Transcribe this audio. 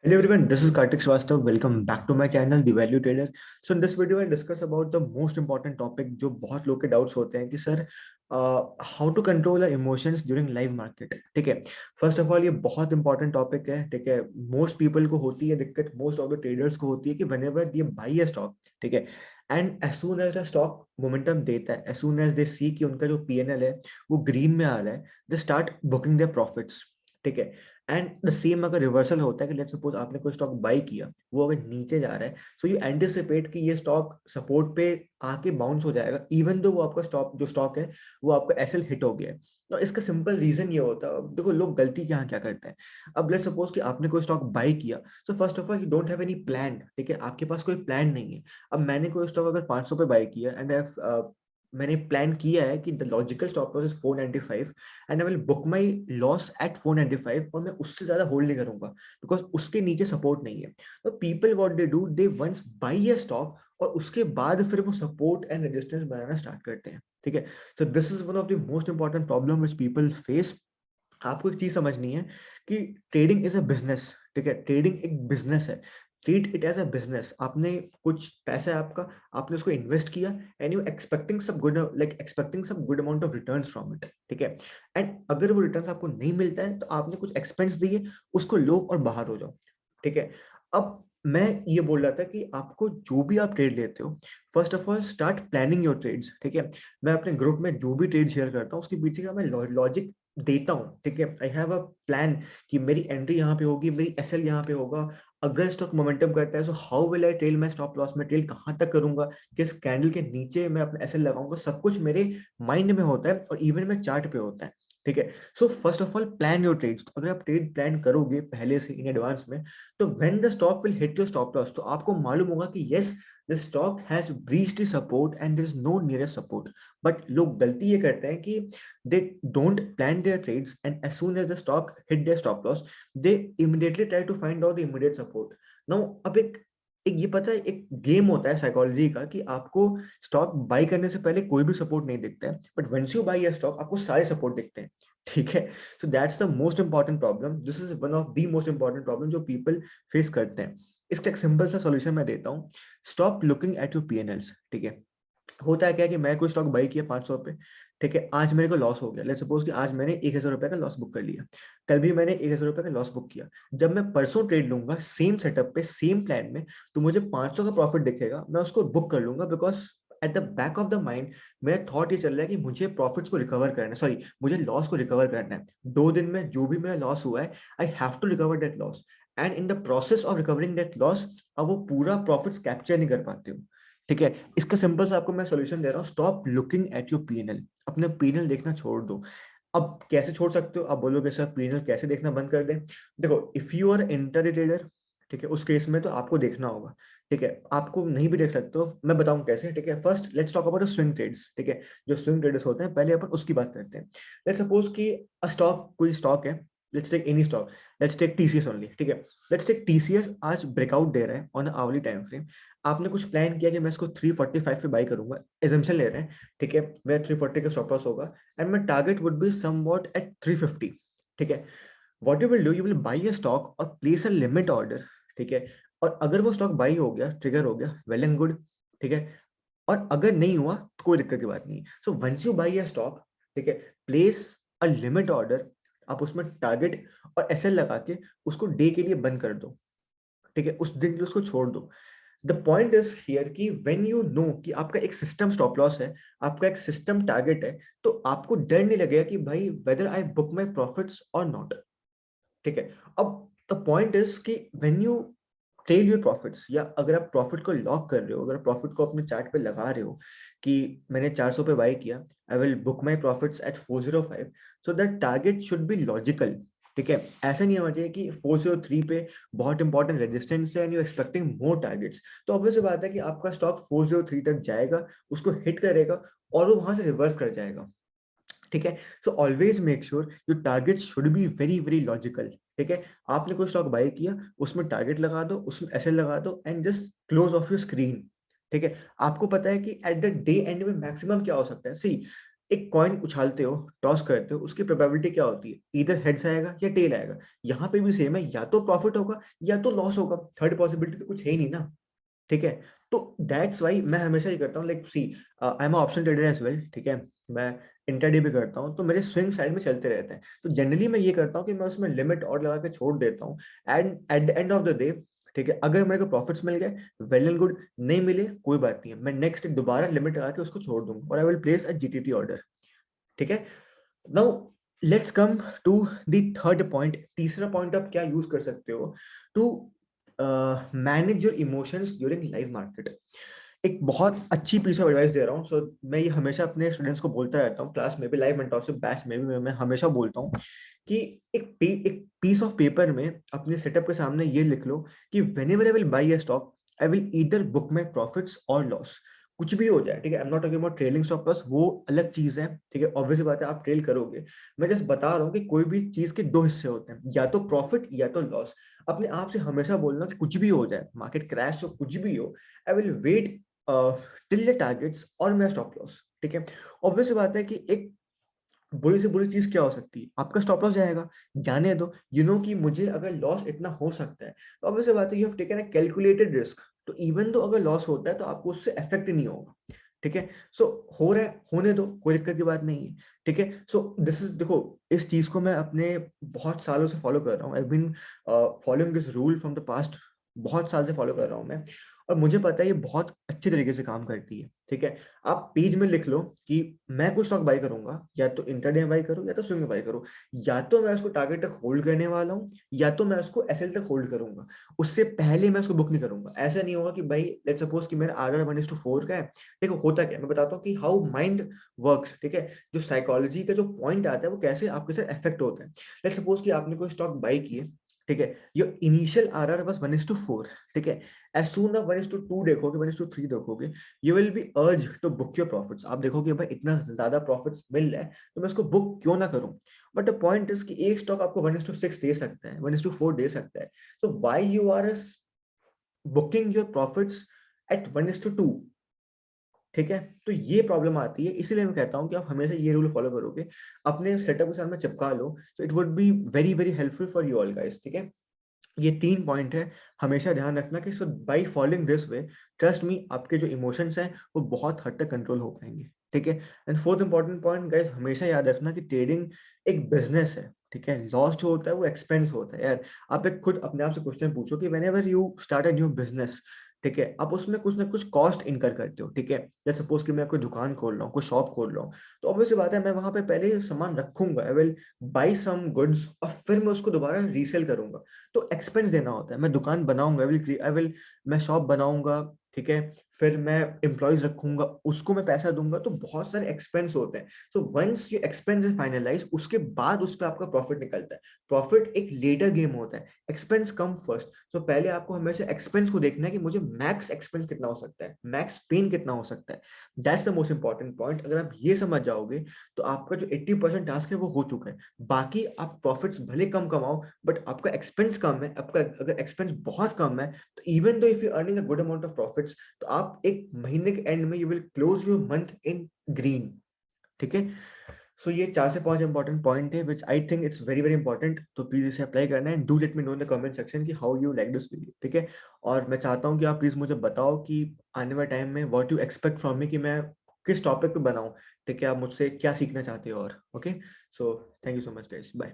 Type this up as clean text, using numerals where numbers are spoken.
Hello everyone, this is Kartik Srivastav. Welcome back to my channel, The Value Trader. So in this video, I discuss about the most important topic जो बहुत लोग के doubts होते हैं कि sir how to control emotions during live market. ठीक है, first of all ये बहुत इंपॉर्टेंट टॉपिक है। ठीक है, मोस्ट पीपल को होती है दिक्कत, मोस्ट ऑफ द ट्रेडर्स को होती है कि whenever they buy a stock, ठीक है, and as soon as the stock momentum देता है, एज सून एज दे सी कि उनका जो पीएनएल है वो ग्रीन में आ रहा है, they start booking their profits. ठीक है, एंड द सेम अगर रिवर्सल होता है कि लेट्स सपोज आपने कोई स्टॉक बाई किया, वो अगर नीचे जा रहा है, सो यू एंटिसिपेट कि ये स्टॉक सपोर्ट पे आके बाउंस हो जाएगा, इवन दो वो आपका स्टॉक है वो आपका एसएल हिट हो गया है। तो इसका सिंपल रीजन ये होता है, अब देखो लोग गलती यहाँ क्या करते हैं। अब लेट्स सपोज कि आपने कोई स्टॉक बाई किया, सो first of all you don't have any plan. ठीक है, आपके पास कोई प्लान नहीं है। अब मैंने कोई स्टॉक अगर 500 पे बाई किया एंड मैंने प्लान किया है कि the logical stop loss is 495 and I will book my loss at 495, और मैं उससे ज्यादा होल्ड नहीं करूंगा बिकॉज उसके नीचे सपोर्ट नहीं है। तो people what they do, they once buy a stock और उसके बाद फिर वो सपोर्ट एंड रेजिस्टेंस बनाना स्टार्ट करते हैं। ठीक है, so this is one of the most important problem which people face. आपको एक चीज समझनी है कि ट्रेडिंग इज अ बिजनेस। ठीक है, ट्रेडिंग एक बिजनेस है। Treat it as a business. आपने कुछ पैसा है आपका, आपने उसको इन्वेस्ट किया and you expecting some good, like expecting some good amount of returns from it. ठीक है, एंड अगर वो रिटर्न्स आपको नहीं मिलता है तो आपने कुछ एक्सपेंस दिए, उसको लो और बाहर हो जाओ। ठीक है, अब मैं ये बोल रहा था कि आपको जो भी आप ट्रेड लेते हो, first of all start planning your trades. ठीक है, मैं अपने ग्रुप में जो भी ट्रेड शेयर करता हूँ उसके पीछे का मैं लॉजिक देता हूँ। ठीक है, आई हैव अ प्लान कि मेरी एंट्री यहाँ पे होगी, मेरी एसएल यहाँ पे होगा। अगर स्टॉक मोमेंटम करता है, so how will I tell, मैं स्टॉप लॉस में टेल कहाँ तक करूंगा, किस कैंडल के नीचे मैं अपना एसएल लगाऊंगा, सब कुछ मेरे माइंड में होता है और इवन में चार्ट पे होता है। ठीक है, so first of all plan your trades. अगर आप ट्रेड प्लान करोगे पहले से इन एडवांस में, तो when the stock will hit your stop loss, तो आपको मालूम होगा कि yes, the stock has breached support and there is no nearest support. But लोग गलती ये करते हैं कि they don't plan their trades, and as soon as the stock hit their stop loss, they immediately try to find out the immediate support. Now अब एक ये पता है, एक गेम होता है साइकोलॉजी का कि आपको स्टॉक बाई करने से पहले कोई भी सपोर्ट नहीं दिखता है, but once you buy a stock आपको सारे सपोर्ट दिखते हैं। ठीक है, so that's the most important problem, this is one of the most important problem जो पीपल फेस करते हैं। इसका एक सिंपल सा सॉल्यूशन मैं देता हूँ, स्टॉप लुकिंग एट योर पीएनएल्स। ठीक है, होता है क्या कि मैं कोई स्टॉक बाई किया 500 पे, ठीक है, आज मेरे को लॉस हो गया, लेट्स सपोज कि आज मैंने 1000 रुपए का लॉस बुक कर लिया, कल भी मैंने 1000 रुपए का लॉस बुक किया। जब मैं परसों ट्रेड लूंगा सेम सेटअप पे सेम प्लान में, तो मुझे 500 का प्रॉफिट दिखेगा, मैं उसको बुक कर लूंगा because at the back of the mind मेरा थॉट ये चल रहा है कि मुझे प्रॉफिट्स को रिकवर करना है, सॉरी मुझे लॉस को रिकवर करना है। 2 दिन में जो भी मेरा लॉस हुआ है, I have to recover that loss, and in the process of recovering that loss अब वो पूरा प्रॉफिट्स कैप्चर नहीं कर पाते हो। ठीक है, इसका सिंपल सा आपको मैं सोल्यूशन दे रहा हूँ, stop looking at your PNL. अपने पीएनएल देखना छोड़ दो। अब कैसे छोड़ सकते हो, आप बोलोगे सर पीएनएल कैसे देखना बंद कर दें। देखो, if you are inter trader, ठीक है, उस केस में तो आपको देखना होगा। ठीक है, आपको नहीं भी देख सकते हो, मैं बताऊं कैसे। ठीक है, first let's talk about swing trades. ठीक है, जो स्विंग ट्रेडर्स होते हैं पहले अपन उसकी बात करते हैं। लेट्स सपोज कि अ स्टॉक, कोई स्टॉक है, let's take any stock, let's take TCS only. ठीक है, लेट्स टेक टीसीएस आज ब्रेकआउट दे रहा है ऑन आवरली टाइम फ्रेम। आपने कुछ प्लान किया कि मैं इसको 345 पे बाई करूंगा, एजम्पशन ले रहे हैं। ठीक है, मेरा 340 का स्टॉप लॉस होगा and my target would be somewhat at 350। ठीक है, what you will do, you will buy a stock और प्लेस अ लिमिट ऑर्डर। ठीक है, और अगर वो स्टॉक बाई हो गया, ट्रिगर हो गया, वेल एंड गुड। ठीक है, और अगर नहीं हुआ तो कोई दिक्कत की बात नहीं है। So once you buy a stock, ठीक है, प्लेस अ लिमिट ऑर्डर, आप उसमें टारगेट और एसएल लगा के उसको डे के लिए बंद कर दो। ठीक है, उस दिन के लिए उसको छोड़ दो। द पॉइंट इज हियर कि व्हेन यू नो कि आपका एक सिस्टम स्टॉप लॉस है, आपका एक सिस्टम टारगेट है, तो आपको डर नहीं लगेगा कि भाई whether I book my profits और नॉट। ठीक है, अब द पॉइंट इज कि when you tell your profits, या अगर आप प्रॉफिट को लॉक कर रहे हो, अगर प्रॉफिट को अपने चार्ट पे लगा रहे हो कि मैंने 400 पे बाई किया, I will book my profits at 405, so that target should be logical. ठीक है, ऐसा नहीं होना चाहिए कि 403 पे बहुत इंपॉर्टेंट रेजिस्टेंस है and you expecting more targets, तो ऑब्वियस बात है कि आपका स्टॉक 403 तक जाएगा, उसको हिट करेगा और वो वहां से रिवर्स कर जाएगा। ठीक है, so always make sure your target should be very very logical. ठीक है, आपने कोई स्टॉक बाय किया, उसमें टारगेट लगा दो, उसमें ऐसे लगा दो and just close of your screen. ठीक है, आपको पता है कि एट द डे एंड में मैक्सिमम क्या हो सकता है। सी, एक कॉइन उछालते हो, टॉस करते हो, उसकी प्रोबेबिलिटी क्या होती है, इधर हेड्स आएगा या टेल आएगा। यहाँ पे भी सेम है, या तो प्रॉफिट होगा या तो लॉस होगा, थर्ड पॉसिबिलिटी तो कुछ है ही नहीं ना। ठीक है, तो दैट्स वाई मैं हमेशा ये करता हूँ, like see I am option trader as well, ठीक है, मैं इंटरडे भी करता हूँ, तो मेरे स्विंग साइड में चलते रहते हैं। तो जनरली मैं ये करता हूँ कि मैं उसमें लिमिट और लगा के छोड़ देता हूँ, and at the end of the day, ठीक है, अगर मेरे को प्रॉफिट्स मिल गए, वेल एंड गुड, नहीं मिले कोई बात नहीं है, मैं नेक्स्ट दोबारा लिमिट लगा के उसको छोड़ दूंगा और I will place a GTT order. ठीक है, now let's come to the third point. तीसरा पॉइंट आप क्या यूज कर सकते हो to manage your emotions during live market. एक बहुत अच्छी पीस ऑफ एडवाइस दे रहा हूँ। सो मैं ये हमेशा अपने स्टूडेंट्स को बोलता रहता हूँ, क्लास में भी, लाइव मेंटरशिप बैच में भी मैं हमेशा बोलता हूँ कि एक पीस ऑफ पेपर में अपने सेटअप के सामने ये लिख लो कि whenever I will buy a stock, I will either book my profits और लॉस। कुछ भी हो जाए, ठीक है, I am not talking about trailing stop loss, वो अलग चीज है, ठीक है, ऑब्वियसली बात है आप ट्रेल करोगे। मैं जस्ट बता रहा हूँ कि कोई भी चीज के दो हिस्से होते हैं, या तो प्रॉफिट या तो लॉस। अपने आप से हमेशा बोलना कि कुछ भी हो जाए, मार्केट क्रैश हो, कुछ भी हो, I will wait till the targets और मेरा स्टॉप लॉस। ठीक है, ऑब्वियस बात है कि एक बुरी से बुरी चीज क्या हो सकती है, आपका स्टॉप लॉस जाएगा, जाने दो, यू नो कि मुझे अगर लॉस इतना हो सकता है, तो ऑब्वियस बात है you have taken a calculated risk, तो इवन तो अगर लॉस होता है तो आपको उससे इफेक्ट नहीं होगा। ठीक है, सो हो रहा है, होने दो, कोई दिक्कत की बात नहीं है। ठीक है, सो दिस इज, देखो, इस चीज को मैं अपने बहुत सालों से फॉलो कर रहा हूँ, I been following this rule from the past, बहुत साल से फॉलो कर रहा हूँ मैं, और मुझे पता है ये बहुत अच्छे तरीके से काम करती है। ठीक है, आप पेज में लिख लो कि मैं कुछ स्टॉक बाय करूंगा, या तो इंटरडे में बाय करूं या तो स्विंग में बाय करूं, या तो मैं उसको टारगेट तक होल्ड करने वाला हूं, या तो मैं उसको एसएल तक होल्ड करूंगा, उससे पहले मैं उसको बुक नहीं करूंगा। ऐसा नहीं होगा कि भाई लेट्स सपोज कि मेरा आर 1:4 का है। देखो होता क्या है, मैं बताता हूँ कि हाउ माइंड वर्क्स। ठीक है, जो साइकोलॉजी का जो पॉइंट आता है वो कैसे आपके साथ इफेक्ट होता है। लेट्स सपोज कि आपने कोई स्टॉक बाय किए, ठीक है, योर इनिशियल आर बस 1:4, ठीक है, एज सून आप 1:2 देखोगे, 1:3 देखोगे, you will be urge to book your profits. आप देखोगे भाई इतना ज्यादा प्रॉफिट्स मिल रहा है, तो मैं इसको बुक क्यों ना करूं। बट द पॉइंट इज कि एक स्टॉक आपको 1:6 दे सकता है, 1:4 दे सकता है, so why you are booking your profits at 1:2। ठीक है, तो ये प्रॉब्लम आती है, इसीलिए मैं कहता हूँ कि आप हमेशा ये रूल फॉलो करोगे, अपने सेटअप के साथ में चिपका लो, तो it would be very very helpful for you all guys. ठीक है, ये 3 पॉइंट है, हमेशा ध्यान रखना कि so by following this way, trust me, आपके जो इमोशंस हैं वो बहुत हद तक कंट्रोल हो पाएंगे। ठीक है, and fourth important point guys, हमेशा याद रखना कि ट्रेडिंग एक बिजनेस है। ठीक है, लॉस जो होता है वो एक्सपेंस होता है यार। आप एक खुद अपने आप से क्वेश्चन पूछो कि whenever you start a new business, ठीक है, आप उसमें कुछ ना कुछ कॉस्ट इनकर करते हो। ठीक है, जैसे सपोज कि मैं कोई दुकान खोल रहा हूँ, कोई शॉप खोल रहा हूँ, तो ऑब्वियस बात है मैं वहां पे पहले सामान रखूंगा, I will buy some goods, और फिर मैं उसको दोबारा रीसेल करूंगा, तो एक्सपेंस देना होता है। मैं दुकान बनाऊंगा, आई विल मैं शॉप बनाऊंगा, ठीक है, फिर मैं एम्प्लॉयज रखूंगा, उसको मैं पैसा दूंगा, तो बहुत सारे एक्सपेंस होते हैं। सो वंस ये एक्सपेंस इज फाइनलाइज, उसके बाद उस पर आपका प्रॉफिट निकलता है। प्रॉफिट एक लेटर गेम होता है, एक्सपेंस कम फर्स्ट। सो पहले आपको हमेशा एक्सपेंस को देखना है कि मुझे मैक्स एक्सपेंस कितना हो सकता है, मैक्स पेन कितना हो सकता है। That's the most important point. अगर आप ये समझ जाओगे तो आपका जो 80% टास्क है वो हो चुका है। बाकी आप प्रॉफिट्स भले कम कमाओ, बट आपका एक्सपेंस कम है, आपका अगर एक्सपेंस बहुत कम है, तो even though if you earning a good amount of profits, तो आप एक महीने के एंड में you will close your month in green. ठीक है, सो ये 4 से 5 इंपॉर्टेंट पॉइंट है which I think it's very very important. तो प्लीज इसे अप्लाई करना है, do let me know in the comment section कि how you like this video. ठीक है, और मैं चाहता हूँ कि आप प्लीज मुझे बताओ कि आने वाले टाइम में what you expect from me, कि मैं किस टॉपिक पे बनाऊं। ठीक है, आप मुझसे क्या सीखना चाहते हो और okay. So thank you so much guys, bye.